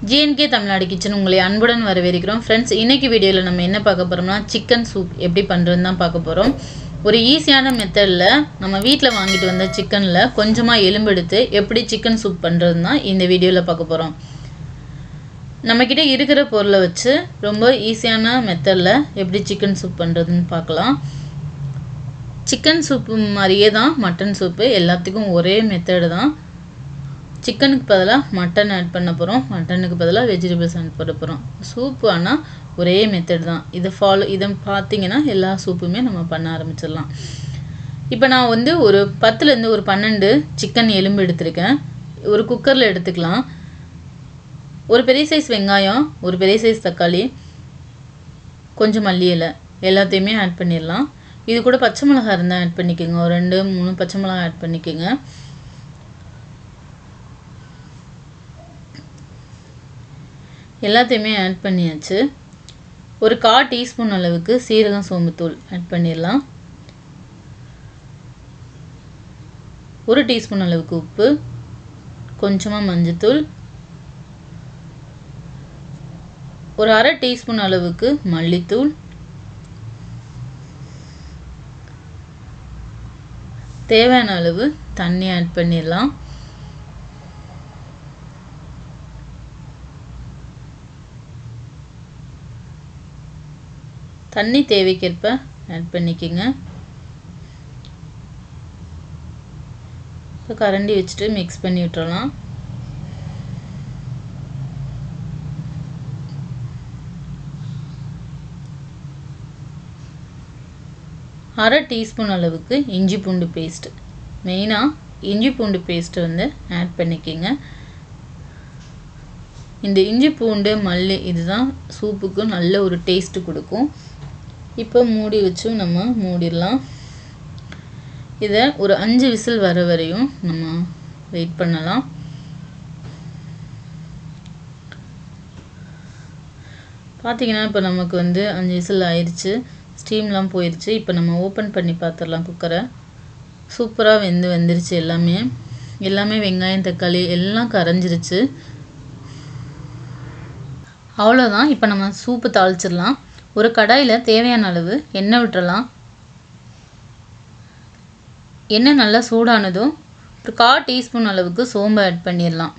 GNK Tamilnadu kitchen உங்களை அன்புடன் வரவேற்கிறோம். ஃப்ரெண்ட்ஸ், இன்னைக்கு வீடியோவில் நம்ம என்ன பார்க்க போகிறோம்னா சிக்கன் சூப் எப்படி பண்ணுறதுன்னு தான் பார்க்க போகிறோம். ஒரு ஈஸியான மெத்தடில் நம்ம வீட்டில் வாங்கிட்டு வந்த சிக்கனில் கொஞ்சமாக எலும்பெடுத்து எப்படி சிக்கன் சூப் பண்ணுறதுன்னு தான் இந்த வீடியோவில் பார்க்க போகிறோம். நம்மக்கிட்ட இருக்கிற பொருளை வச்சு ரொம்ப ஈஸியான மெத்தடில் எப்படி சிக்கன் சூப் பண்ணுறதுன்னு பார்க்கலாம். சிக்கன் சூப்பு மாதிரியே தான் மட்டன் சூப்பு, எல்லாத்துக்கும் ஒரே மெத்தடு தான். சிக்கனுக்கு பதிலாக மட்டன் ஆட் பண்ண போகிறோம், மட்டனுக்கு பதிலாக வெஜிடபிள்ஸ் ஆட் பண்ண போகிறோம். சூப்பு ஆனால் ஒரே மெத்தட் தான். இதை பார்த்தீங்கன்னா எல்லா சூப்புமே நம்ம பண்ண ஆரம்பிச்சிடலாம். இப்போ நான் ஒரு 10லேருந்து ஒரு 12 சிக்கன் எலும்பு எடுத்திருக்கேன். ஒரு குக்கரில் எடுத்துக்கலாம். ஒரு பெரிய சைஸ் வெங்காயம், ஒரு பெரிய சைஸ் தக்காளி, கொஞ்சம் மல்லி இலை எல்லாத்தையுமே ஆட் பண்ணிடலாம். இது கூட பச்சை மிளகாய் இருந்தால் ஆட் பண்ணிக்கோங்க. ஒரு 2-3 பச்சை மிளகாய் ஆட் பண்ணிக்கோங்க. எல்லாத்தையுமே ஆட் பண்ணியாச்சு. ஒரு 1/4 டீஸ்பூன் அளவுக்கு சீரகம் சோம்புத்தூள் ஆட் பண்ணிடலாம். 1 டீஸ்பூன் அளவுக்கு உப்பு, கொஞ்சமாக மஞ்சத்தூள், ஒரு 1/2 டீஸ்பூன் அளவுக்கு மல்லித்தூள், தேவையான அளவு தண்ணி ஆட் பண்ணிடலாம். தண்ணி தேவைக்கேற்ப ஆட் பண்ணிக்கோங்க. இப்போ கரண்டி வச்சுட்டு மிக்ஸ் பண்ணி விட்டுறலாம். அரை டீஸ்பூன் அளவுக்கு இஞ்சி பூண்டு பேஸ்ட், மெயினாக இஞ்சி பூண்டு பேஸ்ட்டு ஆட் பண்ணிக்கோங்க. இந்த இஞ்சி பூண்டு மல்லி இதுதான் சூப்புக்கு நல்ல ஒரு டேஸ்ட்டு கொடுக்கும். இப்போ மூடி வச்சு நம்ம மூடிடலாம். இதை ஒரு 5 விசில் வர வரையும் நம்ம வெயிட் பண்ணலாம். பார்த்தீங்கன்னா இப்போ நமக்கு 5 விசில் ஆயிடுச்சு, ஸ்டீம்லாம் போயிடுச்சு. இப்போ நம்ம ஓப்பன் பண்ணி பார்த்துடலாம் குக்கரை. சூப்பராக வெந்துருச்சு. எல்லாமே வெங்காயம் தக்காளி எல்லாம் கரைஞ்சிருச்சு. அவ்வளோதான். இப்போ நம்ம சூப்பு தாளிச்சிடலாம். ஒரு கடாயில் தேவையான அளவு எண்ணெய் விட்டுறலாம். எண்ணெய் நல்லா சூடானதும் ஒரு 1/4 டீஸ்பூன் அளவுக்கு சோம்பு ஆட் பண்ணிடலாம்.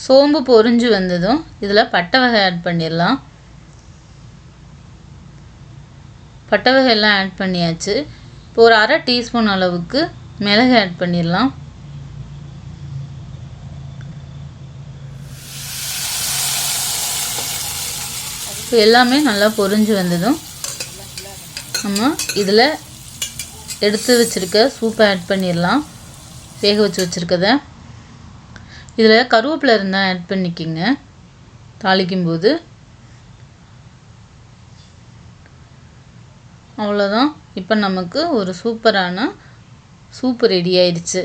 சோம்பு பொரிஞ்சு வந்ததும் இதில் பட்டை வகை ஆட் பண்ணிடலாம். பட்டை வகை எல்லாம் ஆட் பண்ணியாச்சு. இப்போ ஒரு 1/2 டீஸ்பூன் அளவுக்கு மிளகு ஆட் பண்ணிடலாம். இப்போ எல்லாமே நல்லா பொரிஞ்சு வந்ததும் நம்ம இதில் எடுத்து வச்சுருக்க சூப்பை ஆட் பண்ணிடலாம். வேக வச்சு வச்சுருக்கத இதில் கருவேப்பிலை இருந்தால் ஆட் பண்ணிக்கோங்க தாளிக்கும்போது. அவ்வளோதான். இப்போ நமக்கு ஒரு சூப்பரான சூப்பு ரெடி ஆயிடுச்சு.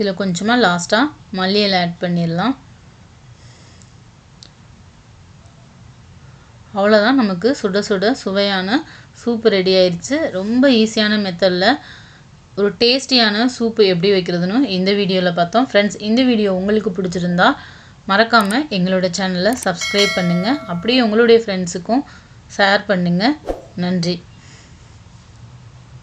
இதில் கொஞ்சமாக லாஸ்ட்டாக மல்லி இலை ஆட் பண்ணிடலாம். அவ்வளோதான், நமக்கு சுட சுட சுவையான சூப்பு ரெடி ஆயிடுச்சு. ரொம்ப ஈஸியான மெத்தடில் ஒரு டேஸ்டியான சூப்பு எப்படி வைக்கிறதுன்னு இந்த வீடியோவில் பார்த்தோம். ஃப்ரெண்ட்ஸ், இந்த வீடியோ உங்களுக்கு பிடிச்சிருந்தா மறக்காமல் எங்களோட சேனலை சப்ஸ்கிரைப் பண்ணுங்கள். அப்படியே உங்களுடைய ஃப்ரெண்ட்ஸுக்கும் ஷேர் பண்ணுங்கள். நன்றி.